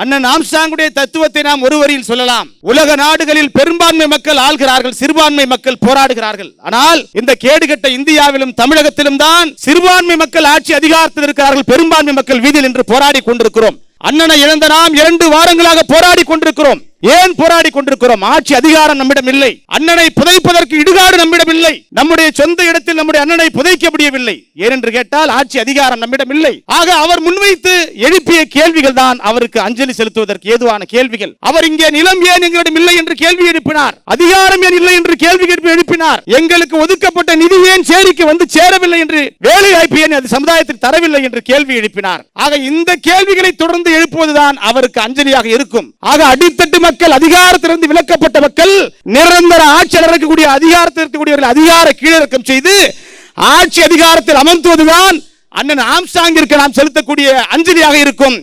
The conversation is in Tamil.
அண்ணன் ஆம்ஸ்ட்ராங்குடைய தத்துவத்தை நாம் ஒரு வரியில் சொல்லலாம். உலக நாடுகளில் பெரும்பான்மை மக்கள் ஆள்கிறார்கள், சிறுபான்மை மக்கள் போராடுகிறார்கள். ஆனால் இந்த கேடுகட்ட இந்தியாவிலும் தமிழகத்திலும் தான் சிறுபான்மை மக்கள் ஆட்சி அதிகாரத்தில் இருக்கிறார்கள், பெரும்பான்மை மக்கள் வீதியில் என்று போராடி கொண்டிருக்கிறோம். அண்ணனை இழந்த நாம் 2 வாரங்களாக போராடி கொண்டிருக்கிறோம். ஏன் போராடி கொண்டிருக்கிறோம்? ஆட்சி அதிகாரம் நம்மிடம் இல்லை. அண்ணனை புதைப்பதற்கு இடுகாடு நம்மிடம் இல்லை. நம்முடைய சொந்த இடத்தில் நம்முடைய அண்ணனை புதைக்க முடியவில்லை. ஏனென்று கேட்டால் ஆட்சி அதிகாரம் நம்மிடம் இல்லை. ஆக அவர் முன்வைத்து எழுப்பிய கேள்விகள் தான் அவருக்கு அஞ்சலி செலுத்துவதற்கு ஏதுவான கேள்விகள். அவர் இங்கே நிலம் ஏன் எங்களிடம் இல்லை என்று கேள்வி எழுப்பினார். அதிகாரம் ஏன் இல்லை என்று கேள்வி எழுப்பினார். எங்களுக்கு ஒதுக்கப்பட்ட நிதி ஏன் சேரிக்கு வந்து சேரவில்லை என்று, வேலை வாய்ப்பு ஏன் அது சமுதாயத்தில் தரவில்லை என்று கேள்வி எழுப்பினார். ஆக இந்த கேள்விகளை தொடர்ந்து எழுப்புவதுதான் அவருக்கு அஞ்சலியாக இருக்கும். ஆக அடித்தட்டு மக்கள், அதிகாரத்திலிருந்து விலக்கப்பட்ட மக்கள், நிரந்தர ஆட்சியாளர் இருக்கக்கூடிய அதிகாரத்தில் இருக்கக்கூடியவர்கள் அதிகார கீழிறக்கம் செய்து ஆட்சி அதிகாரத்தில் அமர்த்துவதுதான் அண்ணன் ஆம்ஸ்ட்ராங்கிற்கு நாம் செலுத்தக்கூடிய அஞ்சலியாக இருக்கும்.